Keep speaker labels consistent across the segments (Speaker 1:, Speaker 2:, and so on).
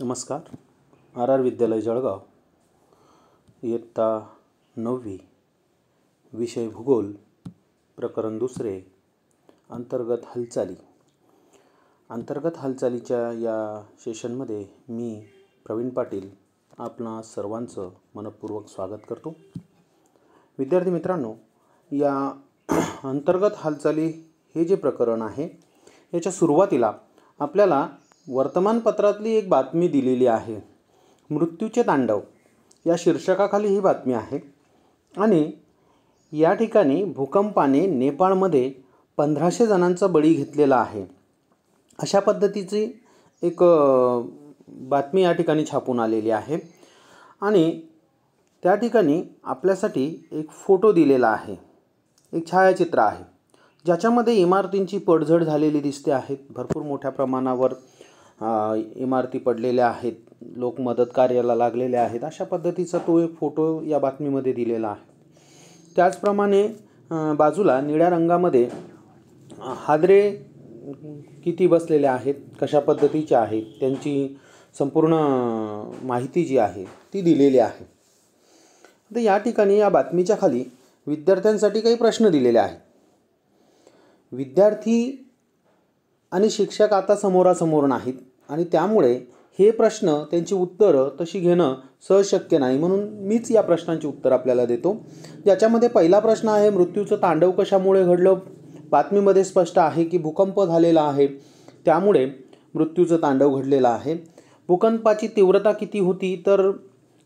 Speaker 1: नमस्कार. आर विद्यालय जळगाव, इयत्ता 9वी, विषय भूगोल, प्रकरण 2, अंतर्गत हालचाली. अंतर्गत हालचालीच्या या सेशनमध्ये मी प्रवीण पाटील आपणा सर्वांचं मनपूर्वक स्वागत करतो. विद्यार्थी मित्रांनो, या अंतर्गत हालचाली हे जे प्रकरण आहे याच्या सुरुवातीला आपल्याला वर्तमानपत्रातली एक बातमी दिलेली आहे. मृत्यूचे तांडव या शीर्षकाखाली ही बातमी आहे आणि या ठिकाणी भूकंपाने नेपाळमध्ये 1500 जणांचा बळी घेतलेला आहे, अशा पद्धतीची एक बातमी या ठिकाणी छापून आलेली आहे. आणि त्या ठिकाणी आपल्यासाठी एक फोटो दिलेला आहे, एक छायाचित्र आहे ज्याच्यामध्ये इमारतींची पडझड झालेली दिसते आहेत. भरपूर मोठ्या प्रमाणावर इमारती पडलेल्या आहेत, लोक मदत कार्याला लागलेले आहेत, अशा पद्धतीचा तो एक फोटो या बातमीमध्ये दिलेला आहे. त्याचप्रमाणे बाजूला निळ्या रंगामध्ये हादरे किती बसलेले आहेत, कशा पद्धतीचे आहेत, त्यांची संपूर्ण माहिती जी आहे ती दिलेली आहे. तर या ठिकाणी या बातमीच्या खाली विद्यार्थ्यांसाठी काही प्रश्न दिलेले आहेत. विद्यार्थी आणि शिक्षक आता समोरासमोर नाहीत आणि त्यामुळे हे प्रश्न त्यांची उत्तरं तशी घेणं सहज शक्य नाही, म्हणून मीच या प्रश्नांची उत्तर आपल्याला देतो. ज्याच्यामध्ये पहिला प्रश्न आहे, मृत्यूचं तांडव कशामुळे घडलं. बातमीमध्ये स्पष्ट आहे की भूकंप झालेला आहे, त्यामुळे मृत्यूचं तांडव घडलेलं आहे. भूकंपाची तीव्रता किती होती, तर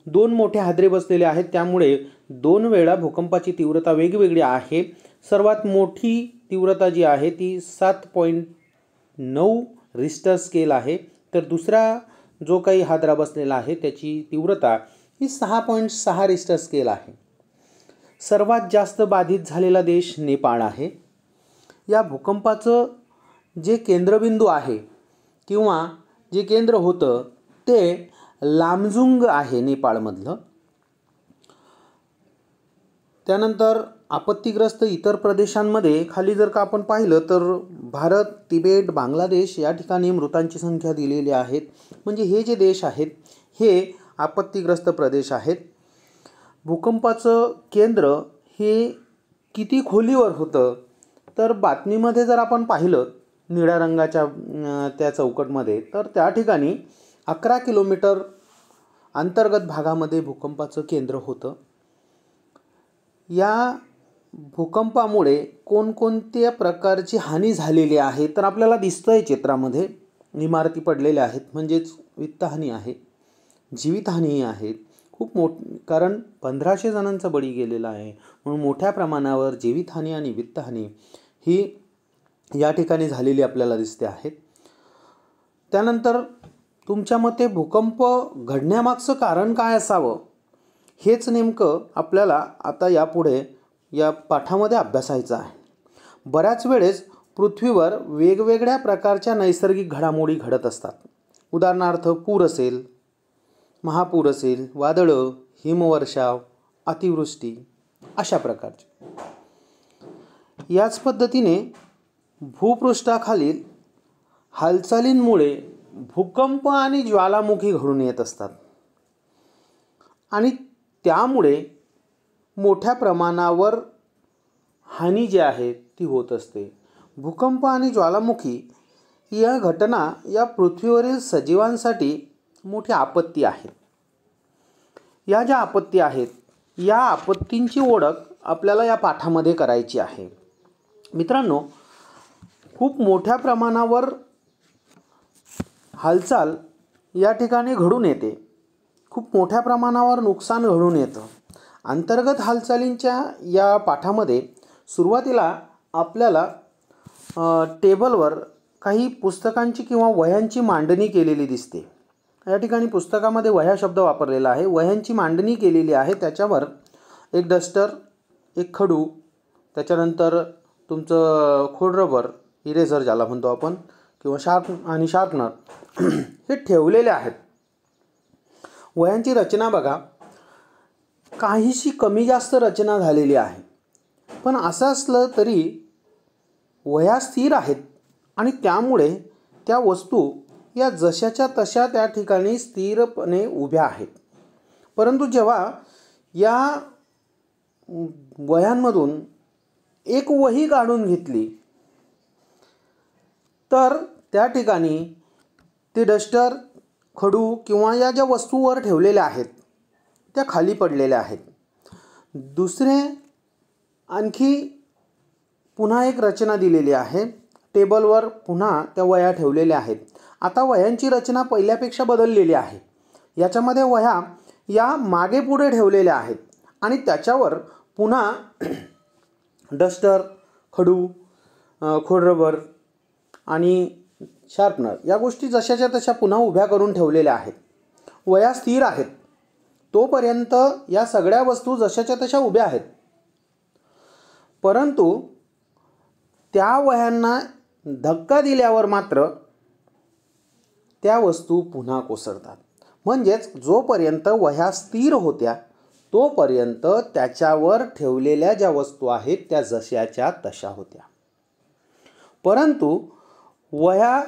Speaker 1: 2 मोठे हादरे बसलेले आहेत, त्यामुळे 2 वेळा भूकंपाची तीव्रता वेगवेगळी आहे. सर्वात मोठी तीव्रता जी आहे ती 7.9 रिश्टर स्केल आहे, तर दुसरा जो काही हादरा बसलेला आहे त्याची तीव्रता ही 6.6 रिश्टर स्केल आहे. सर्वात जास्त बाधित झालेला देश नेपाळ आहे. या भूकंपाचं जे केंद्रबिंदू आहे किंवा जे केंद्र होतं ते लामजुंग आहे नेपाळमधलं. त्यानंतर आपत्तीग्रस्त इतर प्रदेशांमध्ये खाली जर का आपण पाहिलं तर भारत, तिबेट, बांगलादेश या ठिकाणी मृतांची संख्या दिलेली आहेत. म्हणजे हे जे देश आहेत हे आपत्तीग्रस्त प्रदेश आहेत. भूकंपाचं केंद्र हे किती खोलीवर होतं, तर बातमीमध्ये जर आपण पाहिलं निळ्या रंगाच्या त्या चौकटमध्ये, तर त्या ठिकाणी 11 किलोमीटर अंतर्गत भागामध्ये भूकंपाचं केंद्र होतं. या भूकंपामुळे कोणकोणत्या प्रकारची हानी झालेली आहे, तर आपल्याला दिसतंय चित्रामध्ये इमारती पडलेल्या आहेत, म्हणजेच वित्तहानी आहे, जीवितहानीही आहे खूप कारण 1500 जणांचा बळी गेलेला आहे, म्हणून मोठ्या प्रमाणावर जीवितहानी आणि वित्तहानी ही या ठिकाणी झालेली आपल्याला दिसते आहेत. त्यानंतर तुमच्या मते भूकंप घडण्यामागचं कारण काय असावं, हेच नेमकं आपल्याला आता यापुढे या पाठामध्ये अभ्यासायचं आहे. बऱ्याच वेळेस पृथ्वीवर वेगवेगळ्या प्रकारच्या नैसर्गिक घडामोडी घडत असतात. उदाहरणार्थ पूर असेल, महापूर असेल, वादळं, हिमवर्षाव, अतिवृष्टी, अशा प्रकारचे. याच पद्धतीने भूपृष्ठाखालील हालचालींमुळे भूकंप आणि ज्वालामुखी घडून येत असतात आणि त्यामुळे मोठ्या प्रमाणावर हानी जी आहे ती होत असते. भूकंप आणि ज्वालामुखी या घटना या पृथ्वीवरील सजीवांसाठी मोठी आपत्ती आहे. या ज्या आपत्ती आहेत या आपत्तींची ओळख आपल्याला या पाठामध्ये करायची आहे. मित्रांनो, खूप मोठ्या प्रमाणावर हालचाल या ठिकाणी घडून येते, खूप मोठ्या प्रमाणावर नुकसान घडून येतं. अंतर्गत हालचालींच्या या पाठामध्ये सुरुवातीला आपल्याला टेबलवर काही पुस्तकांची किंवा वह्यांची मांडणी केलेली दिसते. या ठिकाणी पुस्तकामध्ये वह्या शब्द वापरलेला आहे, वह्यांची मांडणी केलेली आहे. त्याच्यावर एक डस्टर, एक खडू, त्याच्यानंतर तुमचं खोडरबर, इरेझर ज्याला म्हणतो आपण, किंवा शार्पनर हे ठेवलेले आहेत. वह्यांची रचना बघा, काहीशी कमी जास्त रचना झालेली आहे, पण असं असलं तरी वह्या स्थिर आहेत आणि त्यामुळे त्या वस्तू या जशाच्या तशा त्या ठिकाणी स्थिरपणे उभ्या आहेत. परंतु जेव्हा या वह्यांमधून एक वही काढून घेतली तर त्या ठिकाणी ते डस्टर, खडू किंवा या ज्या वस्तू वर ठेवलेल्या आहेत त्या खाली पडलेल्या आहेत. दुसरे आणखी पुन्हा एक रचना दिलेली आहे. टेबलवर पुन्हा त्या वह्या ठेवलेल्या आहेत. आता वह्यांची रचना पहिल्यापेक्षा बदललेली आहे. याच्यामध्ये वह्या या मागे पुढे ठेवलेल्या आहेत आणि त्याच्यावर पुन्हा डस्टर, खडू, खोडरबर आणि शार्पनर या गोष्टी जशाच्या तशा पुन्हा उभ्या करून ठेवलेल्या आहेत. वह्या स्थिर आहेत. तोपर्यंत या सगळ्या वस्तू जशाच्या तशा उभ्या आहेत. परंतु त्या वह्यांना धक्का दिल्यावर मात्र त्या वस्तू पुन्हा कोसळतात. म्हणजेच जोपर्यंत वह्या स्थिर होत्या तोपर्यंत त्याच्यावर ठेवलेल्या ज्या वस्तू आहेत त्या जशाच्या तशा होत्या. परंतु वह्या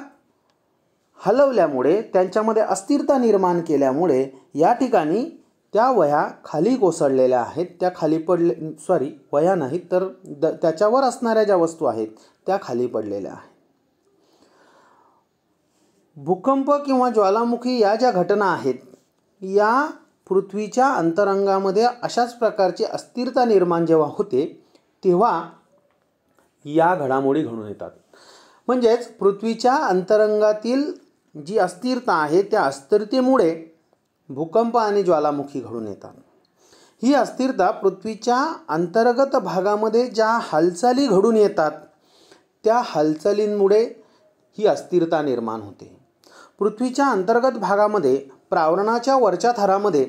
Speaker 1: हलवल्यामुळे, त्यांच्यामध्ये अस्थिरता निर्माण केल्यामुळे या ठिकाणी त्या वह्या खाली कोसळलेल्या आहेत. त्या खाली वह्या नाहीत तर त्याच्यावर असणाऱ्या ज्या वस्तू आहेत त्या खाली पडलेल्या आहेत. भूकंप किंवा ज्वालामुखी या ज्या घटना आहेत या पृथ्वीच्या अंतरंगामध्ये अशाच प्रकारची अस्थिरता निर्माण जेव्हा होते तेव्हा या घडामोडी घडून येतात. म्हणजेच पृथ्वीच्या अंतरंगातील जी अस्थिरता आहे त्या अस्थिरतेमुळे भूकंप आणि ज्वालामुखी घडून येतात. ही अस्थिरता पृथ्वीच्या अंतर्गत भागामध्ये ज्या हालचाली घडून येतात त्या हालचालींमुळे ही अस्थिरता निर्माण होते. पृथ्वीच्या अंतर्गत भागामध्ये प्रावरणाच्या वरच्या थरामध्ये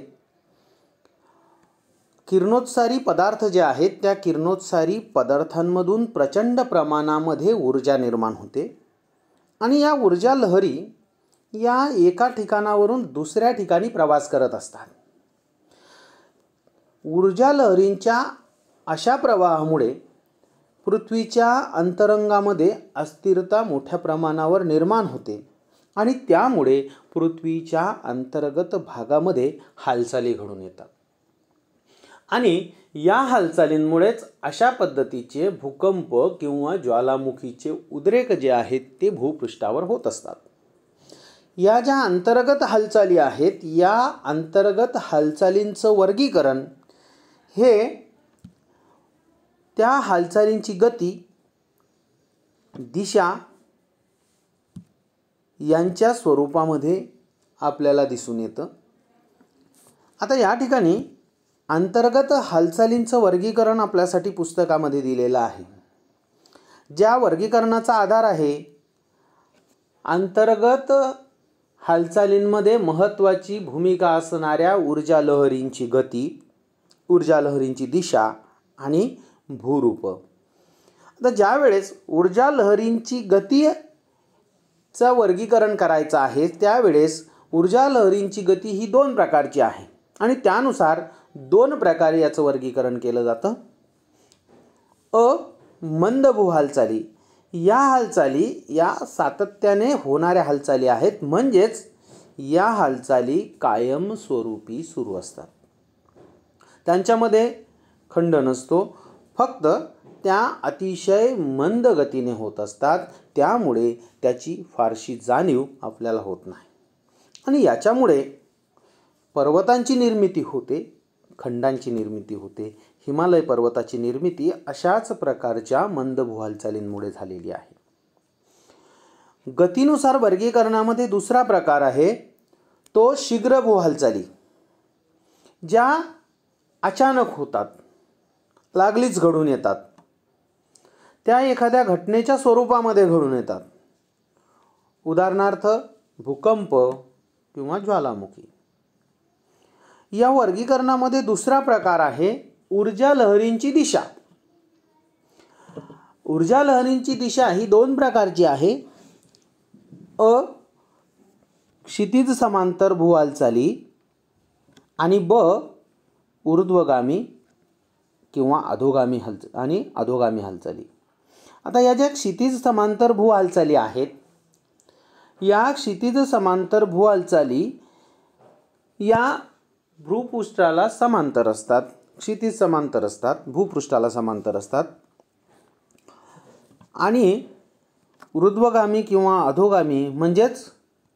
Speaker 1: किरणोत्सारी पदार्थ जे आहेत त्या किरणोत्सारी पदार्थांमधून प्रचंड प्रमाणामध्ये ऊर्जा निर्माण होते आणि या ऊर्जा लहरी या एका ठिकाणावरून दुसऱ्या ठिकाणी प्रवास करत असतात. ऊर्जा लहरींच्या अशा प्रवाहामुळे पृथ्वीच्या अंतरंगामध्ये अस्थिरता मोठ्या प्रमाणावर निर्माण होते आणि त्यामुळे पृथ्वीच्या अंतर्गत भागामध्ये हालचाली घडून येतात. आणि या हालचालींमुळेच अशा पद्धतीचे भूकंप किंवा ज्वालामुखीचे उद्रेक जे आहेत ते भूपृष्ठावर होत असतात. या ज्या अंतर्गत हालचाली आहेत या अंतर्गत हालचालींचं वर्गीकरण हे त्या हालचालींची गती, दिशा यांच्या स्वरूपामध्ये आपल्याला दिसून येतं. आता या ठिकाणी अंतर्गत हालचालींचं वर्गीकरण आपल्यासाठी पुस्तकामध्ये दिलेलं आहे. ज्या वर्गीकरणाचा आधार आहे अंतर्गत हालचालींमध्ये महत्त्वाची भूमिका असणाऱ्या ऊर्जा लहरींची गती, ऊर्जा लहरींची दिशा आणि भूरूप. आता ज्या वेळेस ऊर्जा लहरींची गतीचं वर्गीकरण करायचं आहे त्यावेळेस ऊर्जा लहरींची गती ही 2 प्रकारची आहे आणि त्यानुसार 2 प्रकारे याचं वर्गीकरण केलं जातं. मंद भू हालचाली या हालचाली या सातत्याने होणाऱ्या हालचाली आहेत. म्हणजेच या हालचाली कायमस्वरूपी सुरू असतात. त्यांच्यामध्ये खंड नसतो. फक्त त्या अतिशय मंद गतीने होत असतात. त्यामुळे त्याची फारशी जाणीव आपल्याला होत नाही आणि याच्यामुळे पर्वतांची निर्मिती होते, खंडांची निर्मिती होते. हिमालय पर्वताची निर्मिती अशाच प्रकारच्या मंद भू हालचालींमुळे झालेली आहे. गतीनुसार वर्गीकरणामध्ये दुसरा प्रकार आहे तो शीघ्र भू हालचाली, ज्या अचानक होतात, लागलीच घडून येतात. त्या एखाद्या घटनेच्या स्वरूपामध्ये घडून येतात. उदाहरणार्थ भूकंप किंवा ज्वालामुखी. या वर्गीकरणामध्ये दुसरा प्रकार आहे ऊर्जा लहरींची दिशा. ऊर्जा लहरींची दिशा ही 2 प्रकारची आहे. क्षितिज समांतर भू हालचाली आणि ऊर्ध्वगामी किंवा अधोगामी हालचाली. आता या ज्या क्षितिज समांतर भू हालचाली आहेत या क्षितिज समांतर भू हालचाली या भूपृष्ठाला समांतर असतात, क्षितिज समांतर असतात, भूपृष्ठाला समांतर असतात आणि ऊर्ध्वगामी किंवा अधोगामी म्हणजेच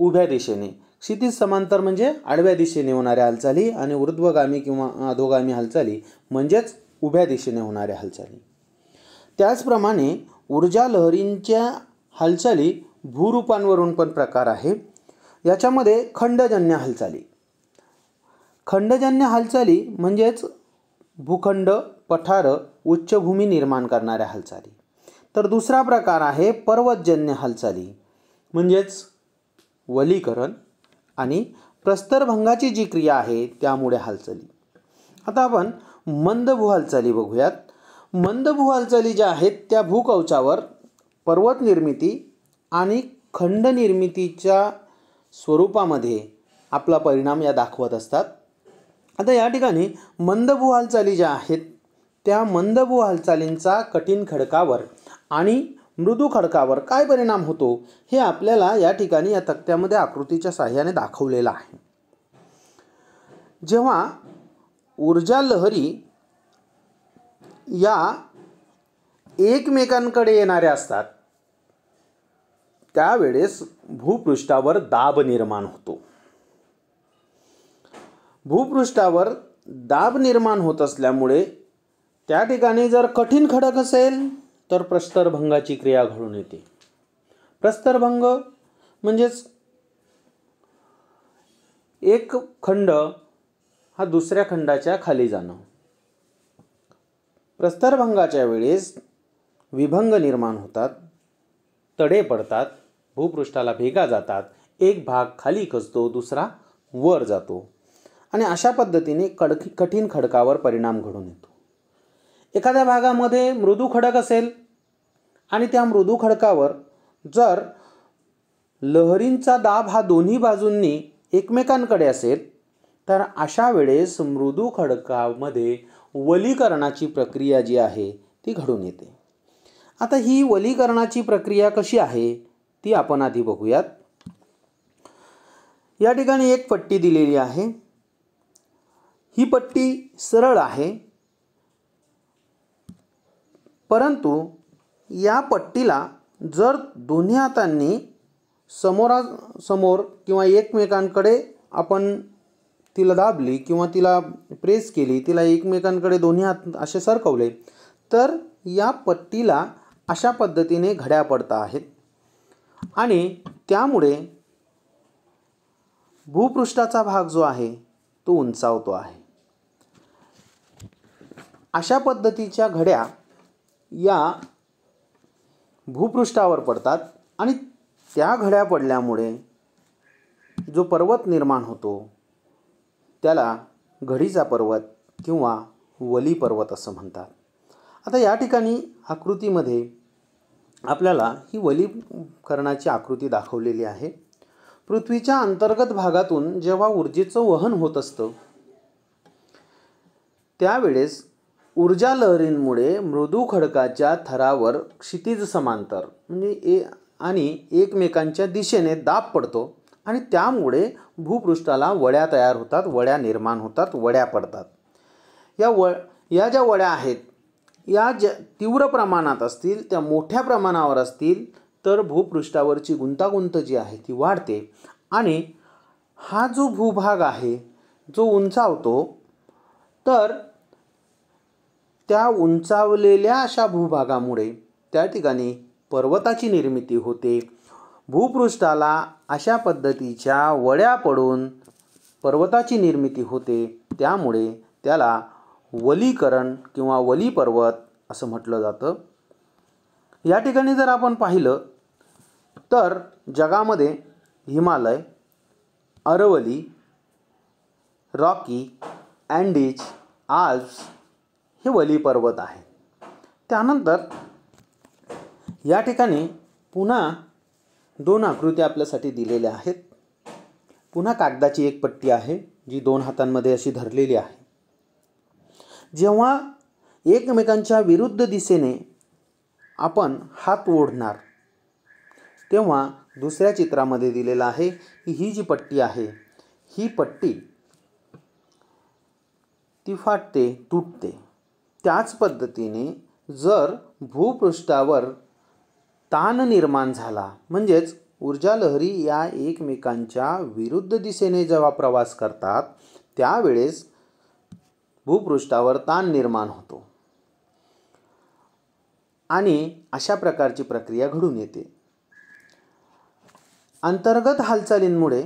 Speaker 1: उभ्या दिशेने, क्षितिज समांतर म्हणजे आडव्या दिशेने होणाऱ्या हालचाली आणि ऊर्ध्वगामी किंवा अधोगामी हालचाली म्हणजेच उभ्या दिशेने होणाऱ्या हालचाली. त्याचप्रमाणे ऊर्जा लहरींच्या हालचाली भूरूपांवरून पण प्रकार आहे. याच्यामध्ये खंडजन्य हालचाली, खंडजन्य हालचाली म्हणजेच भूखंड, पठार, उच्चभूमी निर्माण करणाऱ्या हालचाली. तर दुसरा प्रकार आहे पर्वतजन्य हालचाली म्हणजेच वलीकरण आणि प्रस्तरभंगाची जी क्रिया आहे त्यामुळे हालचाली. आता आपण मंद भू हालचाली बघूयात. मंद भू हालचाली ज्या आहेत त्या भूकवचावर पर्वत निर्मिती आणि खंड निर्मितीच्या स्वरूपामध्ये आपला परिणाम या दाखवत असतात. आता या ठिकाणी मंदभू हालचाली ज्या आहेत त्या मंदभू हालचालींचा कठीण खडकावर आणि मृदू खडकावर काय परिणाम होतो हे आपल्याला या ठिकाणी या तक्त्यामध्ये आकृतीच्या साहाय्याने दाखवलेलं आहे. जेव्हा ऊर्जा लहरी या एकमेकांकडे येणाऱ्या असतात त्यावेळेस भूपृष्ठावर दाब निर्माण होतो. भूपृष्ठावर दाब निर्माण होत असल्यामुळे त्या ठिकाणी जर कठीण खडक असेल तर प्रस्तरभंगाची क्रिया घडून येते. प्रस्तरभंग म्हणजेच एक खंड हा दुसऱ्या खंडाच्या खाली जाणं. प्रस्तरभंगाच्या वेळेस विभंग निर्माण होतात, तडे पडतात, भूपृष्ठाला भेगा जातात, एक भाग खाली खचतो, दुसरा वर जातो आणि अशा पद्धतीने कठीण खडकावर परिणाम घडून येतो. एखाद्या भागामध्ये मृदू खडक असेल आणि त्या मृदू खडकावर जर लहरींचा दाब हा दोन्ही बाजूंनी एकमेकांकडे असेल तर अशा वेळेस मृदू खडकामध्ये वलीकरणाची प्रक्रिया जी आहे ती घडून येते. आता ही वलीकरणाची प्रक्रिया कशी आहे ती आपण आधी बघूयात. या ठिकाणी एक पट्टी दिलेली आहे. ही पट्टी सरळ आहे, परंतु या पट्टीला जर दोन्ही हातांनी समोरासमोर किंवा एकमेकांकडे आपण तिला दाबली किंवा तिला प्रेस केली, तिला एकमेकांकडे दोन्ही हात असे सरकवले तर या पट्टीला अशा पद्धतीने घड्या पडत आहेत आणि त्यामुळे भूपृष्ठाचा भाग जो आहे तो उंचावतो आहे. अशा पद्धतीच्या घड्या या भूपृष्ठावर पडतात आणि त्या घड्या पडल्यामुळे जो पर्वत निर्माण होतो त्याला घडीचा पर्वत किंवा वली पर्वत असं म्हणतात. आता या ठिकाणी आकृतीमध्ये आपल्याला ही वलीकरणाची आकृती दाखवलेली आहे. पृथ्वीच्या अंतर्गत भागातून जेव्हा ऊर्जेचं वहन होत असतं त्यावेळेस ऊर्जा लहरींमुळे मृदू खडकाच्या थरावर क्षितिज समांतर म्हणजे आणि एकमेकांच्या दिशेने दाब पडतो आणि त्यामुळे भूपृष्ठाला वळ्या तयार होतात, वळ्या निर्माण होतात, वळ्या पडतात. या ज्या वळ्या आहेत या तीव्र प्रमाणात असतील, त्या मोठ्या प्रमाणावर असतील तर भूपृष्ठावरची गुंतागुंत जी आहे ती वाढते आणि हा जो भूभाग आहे जो उंचावतो तर त्या उंचावलेल्या अशा भूभागामुळे त्या ठिकाणी पर्वताची निर्मिती होते. भूपृष्ठाला अशा पद्धतीच्या वळ्या पडून पर्वताची निर्मिती होते. त्यामुळे त्याला वलीकरण किंवा वली पर्वत असं म्हटलं जातं. या ठिकाणी जर आपण पाहिलं तर जगामध्ये Himalaya, Aravalli, Rocky, Andes, Alps हे वली पर्वत आहेत. त्यानंतर या ठिकाणी पुन्हा दोन आकृत्या आपल्यासाठी दिलेल्या आहेत. पुन्हा कागदाची एक पट्टी आहे जी दोन हातांमध्ये अशी धरलेली आहे. जेव्हा एकमेकांच्या विरुद्ध दिशेने आपण हात ओढणार तेव्हा दुसऱ्या चित्रामध्ये दिलेलं आहे की ही जी पट्टी आहे, ही पट्टी ती फाटते, तुटते. त्याच पद्धतीने जर भूपृष्ठावर ताण निर्माण झाला, म्हणजेच ऊर्जा लहरी या एकमेकांच्या विरुद्ध दिशेने जेव्हा प्रवास करतात त्यावेळेस भूपृष्ठावर ताण निर्माण होतो आणि अशा प्रकारची प्रक्रिया घडून येते. अंतर्गत हालचालींमुळे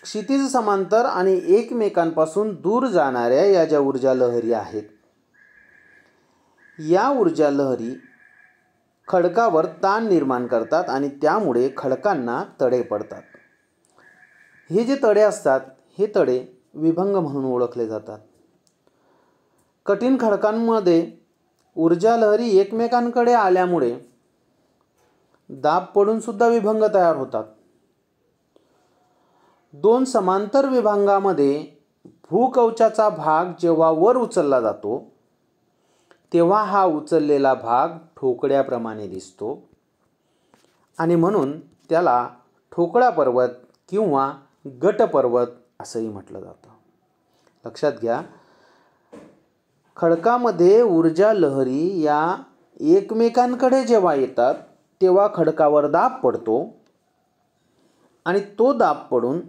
Speaker 1: क्षितिज समांतर आणि एकमेकांपासून दूर जाणाऱ्या या ज्या ऊर्जा लहरी आहेत, या ऊर्जा लहरी खडकावर ताण निर्माण करतात आणि त्यामुळे खडकांना तडे पडतात. हे जे तडे असतात हे तडे विभंग म्हणून ओळखले जातात. कठीण खडकांमध्ये ऊर्जा लहरी एकमेकांकडे आल्यामुळे दाब पडून सुद्धा विभंग तयार होतात. दोन समांतर विभागांमध्ये भूकवचाचा भाग जेव्हा वर उचलला जातो तेव्हा हा उचललेला भाग ठोकळ्याप्रमाणे दिसतो आणि म्हणून त्याला ठोकळा पर्वत किंवा गट पर्वत असंही म्हटलं जातं. लक्षात घ्या, खडकामध्ये ऊर्जा लहरी या एकमेकांकडे जेव्हा येतात तेव्हा खडकावर दाब पडतो आणि तो दाब पडून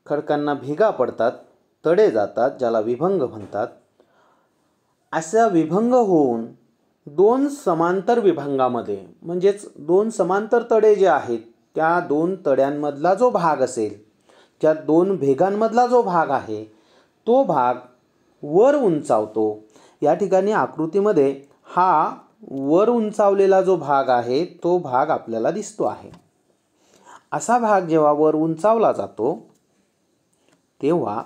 Speaker 1: खडकांना भेगा पडतात, तडे जातात, ज्याला विभंग म्हणतात. असा विभंग होऊन दोन समांतर विभागामध्ये, म्हणजेच दोन समांतर तडे जे आहेत त्या दोन तड्यांमधला जो भाग असेल, त्या दोन भेगांमधला जो भाग आहे तो भाग वर उंचावतो. या ठिकाणी आकृतीमध्ये हा वर उंचावलेला जो भाग आहे तो भाग आपल्याला दिसतो आहे. असा भाग जेव्हा वर उंचावला जातो तेव्हा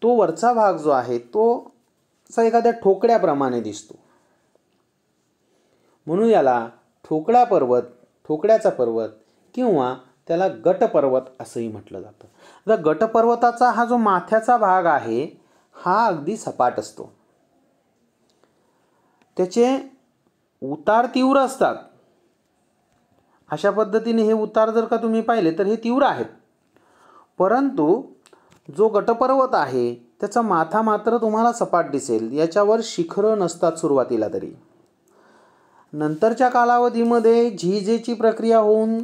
Speaker 1: तो वरचा भाग जो आहे तो असा एखाद्या ठोकळ्याप्रमाणे दिसतो. म्हणून याला ठोकळा पर्वत, ठोकळ्याचा पर्वत किंवा त्याला गटपर्वत असंही म्हटलं जातं. आता गटपर्वताचा हा जो माथ्याचा भाग आहे हा अगदी सपाट असतो. त्याचे उतार तीव्र असतात. अशा पद्धतीने हे उतार जर का तुम्ही पाहिले तर हे तीव्र आहेत. परंतु जो गटपर्वत आहे त्याचा माथा मात्र तुम्हाला सपाट दिसेल. याच्यावर शिखरं नसतात सुरुवातीला तरी. नंतरच्या कालावधीमध्ये झीजेची प्रक्रिया होऊन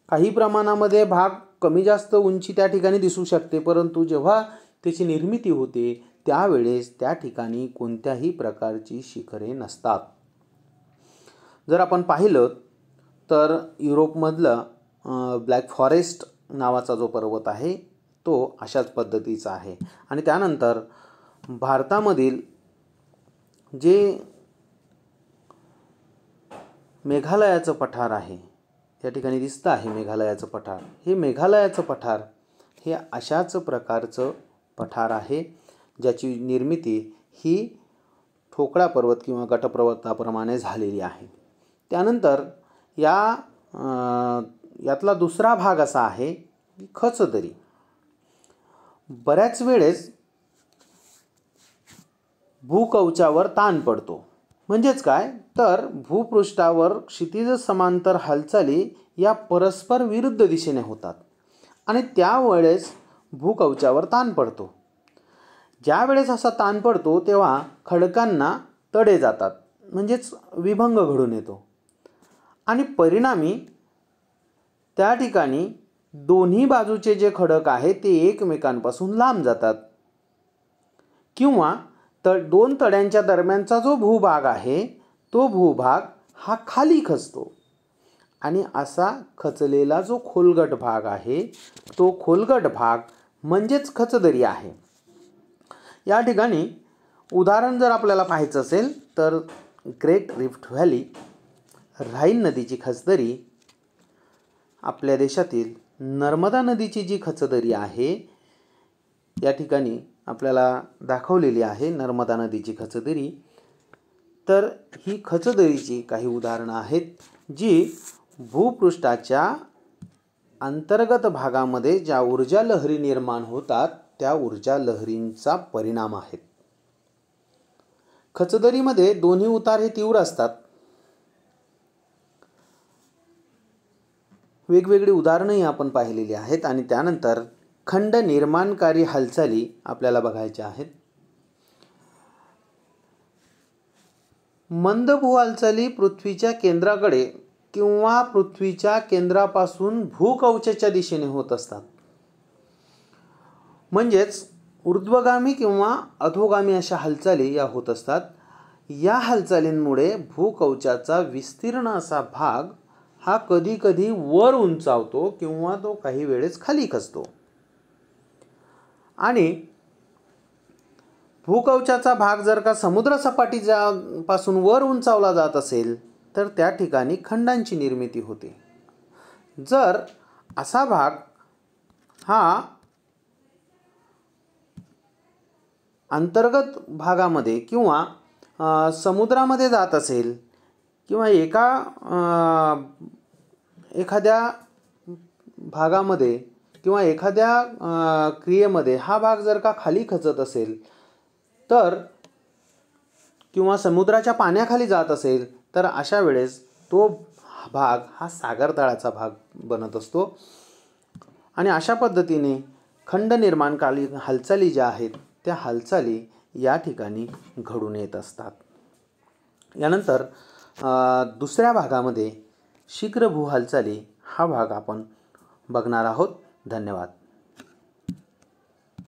Speaker 1: काही प्रमाणामध्ये भाग कमी जास्त उंची त्या ठिकाणी दिसू शकते, परंतु जेव्हा त्याची निर्मिती होते त्यावेळेस त्या ठिकाणी कोणत्याही प्रकारची शिखरे नसतात. जर आपण पाहिलं तर युरोपमधलं ब्लॅक फॉरेस्ट नावाचा जो पर्वत आहे तो अशाच पद्धतीचा आहे. आणि त्यानंतर भारतामधील जे मेघालयाचं पठार आहे, या ठिकाणी दिसतं आहे मेघालयाचं पठार, हे मेघालयाचं पठार हे अशाच प्रकारचं पठार आहे ज्याची निर्मिती ही ठोकळा पर्वत किंवा गटपर्वताप्रमाणे झालेली आहे. त्यानंतर यातला दुसरा भाग असा आहे की खचदरी. बऱ्याच वेळेस भूकवचावर ताण पडतो. म्हणजेच काय तर भूपृष्ठावर क्षितिज समांतर हालचाली या परस्पर विरुद्ध दिशेने होतात आणि त्यावेळेस भूकवचावर ताण पडतो. ज्या वेळेस असा ताण पडतो तेव्हा खडकांना तडे जातात, म्हणजेच विभंग घडून येतो आणि परिणामी त्या ठिकाणी दोन्ही बाजूचे जे खडक आहेत ते एकमेकांपासून लांब जातात किंवा दोन तड्यांच्या दरम्यानचा जो भूभाग आहे तो भूभाग हा खाली खचतो आणि असा खचलेला जो खोलगट भाग आहे तो खोलगट भाग म्हणजेच खचदरी आहे. या ठिकाणी उदाहरण जर आपल्याला पाहायचं असेल तर ग्रेट रिफ्ट व्हॅली, ऱ्हाईन नदीची खचदरी, आपल्या देशातील नर्मदा नदीची जी खचदरी आहे या ठिकाणी आपल्याला दाखवलेली आहे नर्मदा नदीची खचदरी. तर ही खचदरीची काही उदाहरणं आहेत जी भूपृष्ठाच्या अंतर्गत भागामध्ये ज्या ऊर्जा लहरी निर्माण होतात त्या ऊर्जा लहरींचा परिणाम आहेत. खचदरीमध्ये दोन्ही उतार हे तीव्र असतात. वेगवेगळी उदाहरणंही आपण पाहिलेली आहेत आणि त्यानंतर खंड निर्माणकारी हालचाली आपल्याला बघायच्या आहेत. मंद भूहालचाली पृथ्वीच्या केंद्राकडे किंवा पृथ्वीच्या केंद्रापासून भूकवचाच्या दिशेने होत असतात. म्हणजेच ऊर्ध्वगामी किंवा अधोगामी अशा हालचाली या होत असतात. या हालचालींमुळे भूकवचाचा विस्तीर्ण असा भाग हा कधी कधी वर उंचावतो किंवा तो काही वेळेस खाली खचतो. आणि भूकवचाचा भाग जर का समुद्रसपाटीच्या पासून वर उंचावला जात असेल तर त्या ठिकाणी खंडांची निर्मिती होते. जर असा भाग हा अंतर्गत भागामध्ये किंवा समुद्रामध्ये जात असेल किंवा एखाद्या भागामध्ये किंवा एखाद्या क्रियेमध्ये हा भाग जर का खाली खचत असेल तर किंवा समुद्राच्या पाण्याखाली जात असेल तर अशा वेळेस तो भाग हा सागर तळाचा भाग बनत असतो. आणि अशा पद्धतीने खंड निर्माणकालीन हालचाली ज्या आहेत त्या हालचाली या ठिकाणी घडून येत असतात. यानंतर दुसऱ्या भागामध्ये शीघ्र भूहालचाली हा भाग आपण बघणार आहोत. धन्यवाद.